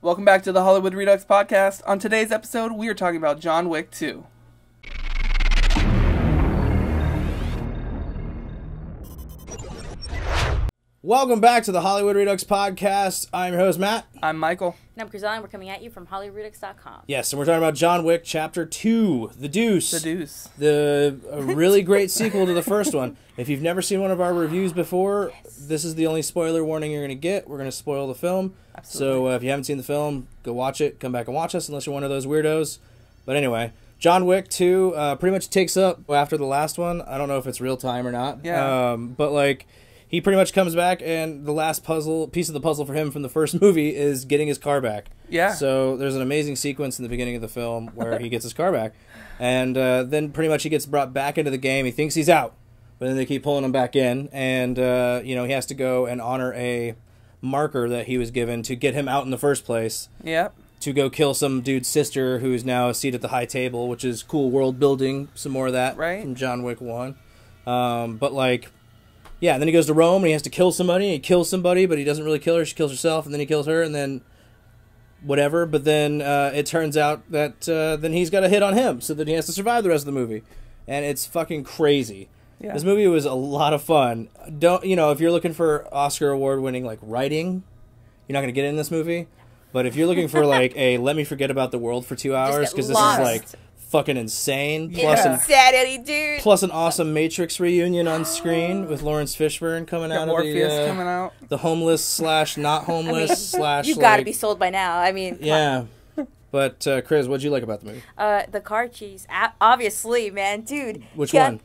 Welcome back to the Hollywood Redux Podcast. On today's episode, we are talking about John Wick 2. Welcome back to the Hollywood Redux Podcast. I'm your host, Matt. I'm Michael. And I'm Kryzzalia, and we're coming at you from HollywoodRedux.com. Yes, and we're talking about John Wick Chapter 2, The Deuce. The Deuce. A really great sequel to the first one. If you've never seen one of our reviews before, this is the only spoiler warning you're going to get. We're going to spoil the film. Absolutely. So if you haven't seen the film, go watch it. Come back and watch us, unless you're one of those weirdos. But anyway, John Wick 2 pretty much takes up after the last one. I don't know if it's real time or not. Yeah. But like... He pretty much comes back, and the last piece of the puzzle for him from the first movie is getting his car back. Yeah. So there's an amazing sequence in the beginning of the film where he gets his car back. And then pretty much he gets brought back into the game. He thinks he's out, but then they keep pulling him back in. And, he has to go and honor a marker that he was given to get him out in the first place. Yeah. To go kill some dude's sister who's now a seat at the high table, which is cool world building. Some more of that from John Wick 1. But, like... Yeah, and then he goes to Rome, and he has to kill somebody, and he kills somebody, but he doesn't really kill her. She kills herself, and then he kills her, and then whatever. But then it turns out that then he's got a hit on him, so that he has to survive the rest of the movie. And it's fucking crazy. Yeah. This movie was a lot of fun. If you're looking for Oscar award-winning, like, writing, you're not going to get it in this movie. But if you're looking for, like, a let me forget about the world for 2 hours, because this is, like... fucking insane. Plus an awesome Matrix reunion on screen with Lawrence Fishburne coming out of the homeless / not homeless / you gotta be sold by now. I mean, yeah. But Kryz, what'd you like about the movie? The car chase, obviously, man, dude. Which one?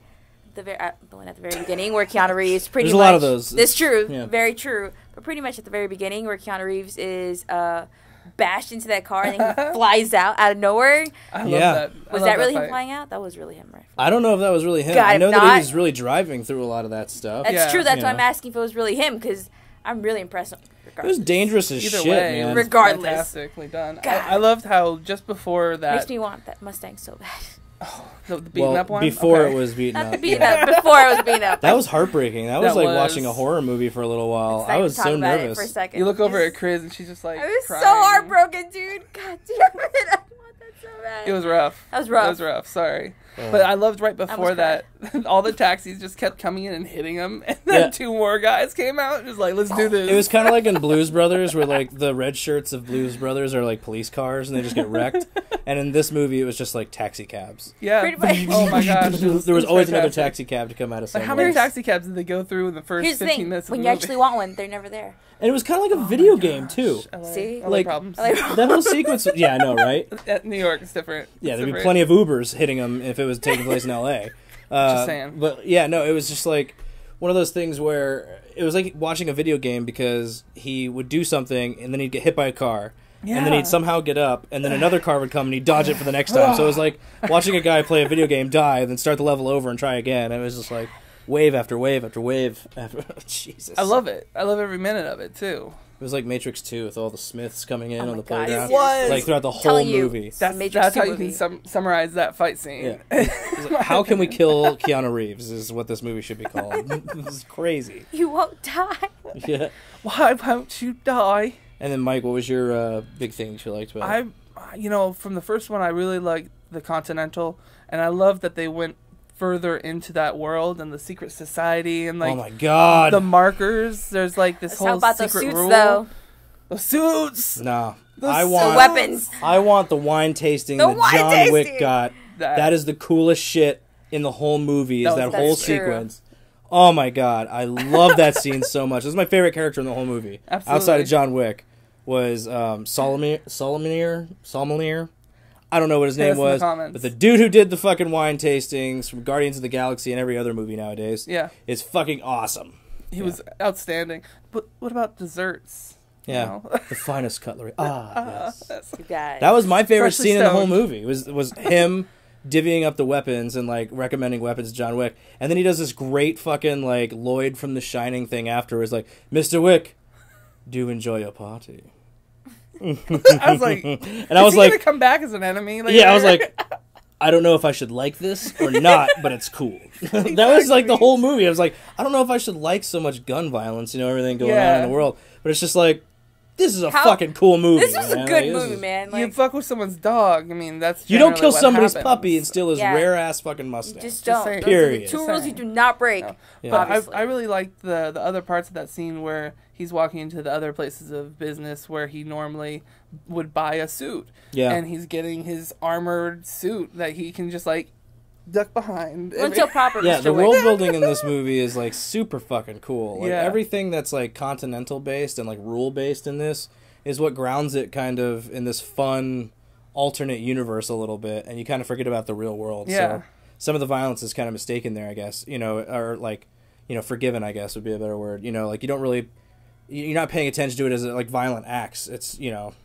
The one at the very beginning where Keanu Reeves pretty There's much. a lot of those. It's true, very true. But pretty much at the very beginning where Keanu Reeves is bashed into that car and then he flies out of nowhere. I love that. Was that really him flying out? That was really him, right? I don't know if that was really him. I know that he was really driving through a lot of that stuff. That's true. That's why I'm asking if it was really him, because I'm really impressed. It was dangerous as Either shit, way, man. Regardless. Fantastically done. I loved how just before that... Makes me want that Mustang so bad. Oh, the beaten up one? Before it was beaten up. Before it was beaten up. That was heartbreaking. That was like watching a horror movie for a little while. I was so nervous. For a second. You look over at Kryz and she's just like I was crying. so heartbroken, dude. God damn it. I want that so bad. It was rough. That was rough. It was rough. Sorry. But I loved right before that, all the taxis just kept coming in and hitting him, and then 2 more guys came out, just like, let's do this. It was kind of like in Blues Brothers, where like the red shirts of Blues Brothers are like police cars, and they just get wrecked. And in this movie, it was just like taxi cabs. Yeah. Oh my gosh. There was always another taxi cab to come out of somewhere. How many taxi cabs did they go through in the first 15 minutes of the movie? When you actually want one, they're never there. And it was kind of like a video game, too. See? LA problems. That whole sequence... Yeah, I know, right? At New York, it's different. Yeah, there'd be plenty of Ubers hitting them if it was taking place in L.A. Just saying. But, yeah, no, it was just like one of those things where it was like watching a video game because he would do something and then he'd get hit by a car. Yeah. And then he'd somehow get up, and then another car would come, and he'd dodge it for the next time. So it was like watching a guy play a video game, die, and then start the level over and try again. It was just like wave after wave after wave. Jesus. I love it. I love every minute of it, too. It was like Matrix 2 with all the Smiths coming in on the playground. It was! Like throughout the whole movie. That's how you can summarize that fight scene. Yeah. Like, how can we kill Keanu Reeves is what this movie should be called. This is crazy. You won't die. Yeah. Why won't you die? And then, Mike, what was your big thing that you liked about it? From the first one, I really liked the Continental, and I love that they went further into that world and the secret society and like oh my god, the markers. There's like this whole about secret those suits, rule. Though. The suits. No, the weapons. I want the wine tasting that John Wick got. That is the coolest shit in the whole movie. Is that whole sequence? Oh my god, I love that scene so much. This is my favorite character in the whole movie. Absolutely. Outside of John Wick was Solomir. I don't know what his name was, but the dude who did the fucking wine tastings from Guardians of the Galaxy and every other movie nowadays is fucking awesome. He was outstanding. But what about desserts? Yeah, the finest cutlery. Yes. That was my favorite scene in the whole movie. Was him divvying up the weapons and like recommending weapons to John Wick, and then he does this great fucking like Lloyd from The Shining thing afterwards, like, Mr. Wick, do you enjoy your party? I was like, and I was like, gonna come back as an enemy? Later? Yeah, I was like, I don't know if I should like this or not, but it's cool. Exactly. That was like the whole movie. I was like, I don't know if I should like so much gun violence, everything going on in the world, but it's just like, this is a fucking cool movie. This was a good movie, man. Like, you fuck with someone's dog. I mean, that's you don't kill somebody's happens. puppy and steal his rare ass fucking Mustang. Just don't. Saying. Period. Two rules you do not break. No. Yeah. But I really liked the other parts of that scene where he's walking into the other places of business where he normally would buy a suit. Yeah. And he's getting his armored suit that he can just like duck behind. Until proper. Yeah, the world building in this movie is like super fucking cool. Like everything that's like continental based and like rule based in this is what grounds it kind of in this fun alternate universe a little bit, and you kind of forget about the real world. Yeah. So some of the violence is kind of mistaken there, I guess. You know, or like, you know, forgiven, I guess would be a better word. You know, like you don't really, you're not paying attention to it as like violent acts. It's, you know,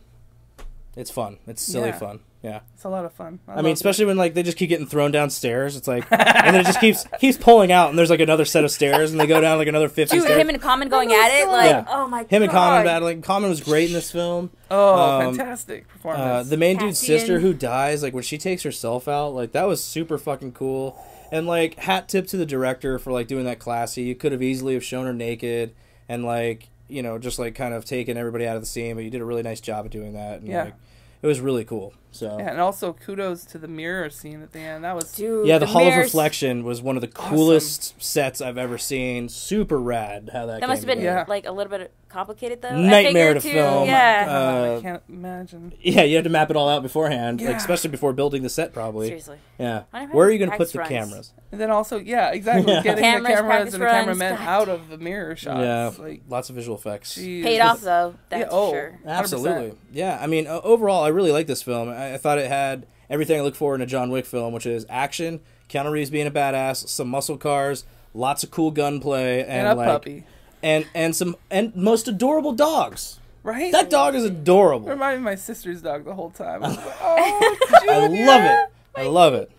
it's fun. It's silly fun. Yeah, it's a lot of fun. I mean, especially when like they just keep getting thrown downstairs. It's like, and then it just keeps pulling out, and there's like another set of stairs, and they go down like another 50 stairs. Him and Common going at it, like, oh my god. Him and Common battling. Common was great in this film. Oh, fantastic performance. The main dude's sister who dies, like when she takes herself out, like that was super fucking cool. And like hat tip to the director for like doing that classy. You could have easily have shown her naked and like, you know, just like kind of taken everybody out of the scene, but you did a really nice job of doing that. And, like, it was really cool. So yeah, and also kudos to the mirror scene at the end. That was the Hall of Reflection was one of the coolest sets I've ever seen. Super rad how that must have been like a little bit complicated though. Nightmare to film. Yeah, I can't imagine. Yeah, you had to map it all out beforehand, like especially before building the set, probably. Seriously. Yeah. Where are you going to put the cameras? And then also, exactly, getting the cameras and the cameramen out of the mirror shots. Yeah, like, lots of visual effects. Paid off though. That's for sure. Absolutely. 100%. Yeah, I mean, overall, I really like this film. I thought it had everything I look for in a John Wick film, which is action, Keanu Reeves being a badass, some muscle cars, lots of cool gunplay, and a like, puppy, and some most adorable dogs. Right, that dog is adorable. It reminded me of my sister's dog the whole time. I was like, I love it. I love it.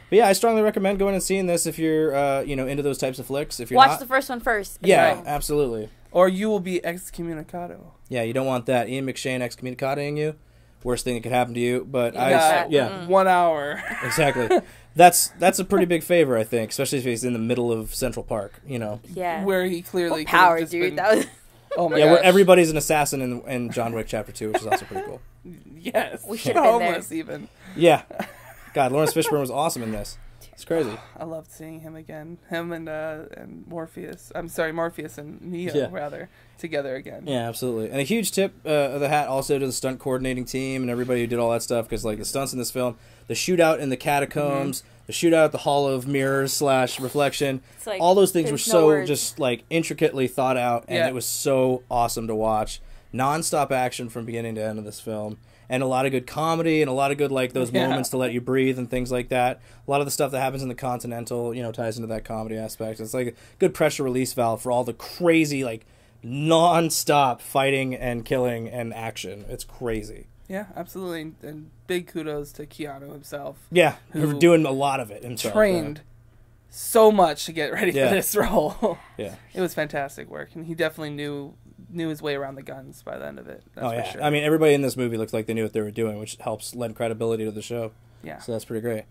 But yeah, I strongly recommend going and seeing this if you're into those types of flicks. If you're watch the first one first. Yeah, absolutely. Or you will be excommunicado. Yeah, you don't want that. Ian McShane excommunicating you. Worst thing that could happen to you. But 1 hour. Exactly. That's a pretty big favor, I think, especially if he's in the middle of Central Park. You know. Yeah. Where he clearly power, dude. That was. Oh my gosh. Where everybody's an assassin in John Wick Chapter 2, which is also pretty cool. Yes. We should have been homeless there. Even. Yeah. God, Lawrence Fishburne was awesome in this. It's crazy. I loved seeing him again. Him and Morpheus. I'm sorry, Morpheus and Neo, rather, together again. Yeah, absolutely. And a huge tip of the hat also to the stunt coordinating team and everybody who did all that stuff, because like the stunts in this film, the shootout in the catacombs, the shootout at the Hall of Mirrors / Reflection, like, all those things were so just like intricately thought out, and it was so awesome to watch. Non-stop action from beginning to end of this film. And a lot of good comedy and a lot of good, like, those moments to let you breathe and things like that. A lot of the stuff that happens in the Continental, ties into that comedy aspect. It's like a good pressure release valve for all the crazy, like, non-stop fighting and killing and action. It's crazy. Yeah, absolutely. And big kudos to Keanu himself. Yeah, who doing a lot of it himself. Trained so much to get ready for this role. Yeah. It was fantastic work, and he definitely knew his way around the guns by the end of it. That's for sure. I mean, everybody in this movie looked like they knew what they were doing, which helps lend credibility to the show. Yeah. So that's pretty great.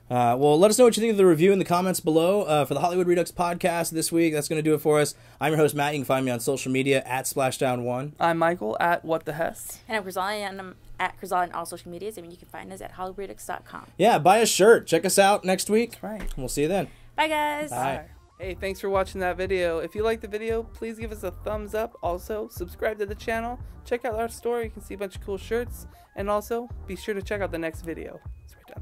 Well, let us know what you think of the review in the comments below for the Hollywood Redux Podcast this week. That's going to do it for us. I'm your host, Matt. You can find me on social media at Splashdown1. I'm Michael at What the Hess. And I'm Kryzzalia, and I'm at Kryzzalia on all social medias. I mean, you can find us at HollywoodRedux.com. Yeah, buy a shirt. Check us out next week. That's right. We'll see you then. Bye, guys. Bye. Hey, thanks for watching that video. If you liked the video, please give us a thumbs up. Also, subscribe to the channel. Check out our store. You can see a bunch of cool shirts. And also, be sure to check out the next video. It's right down there.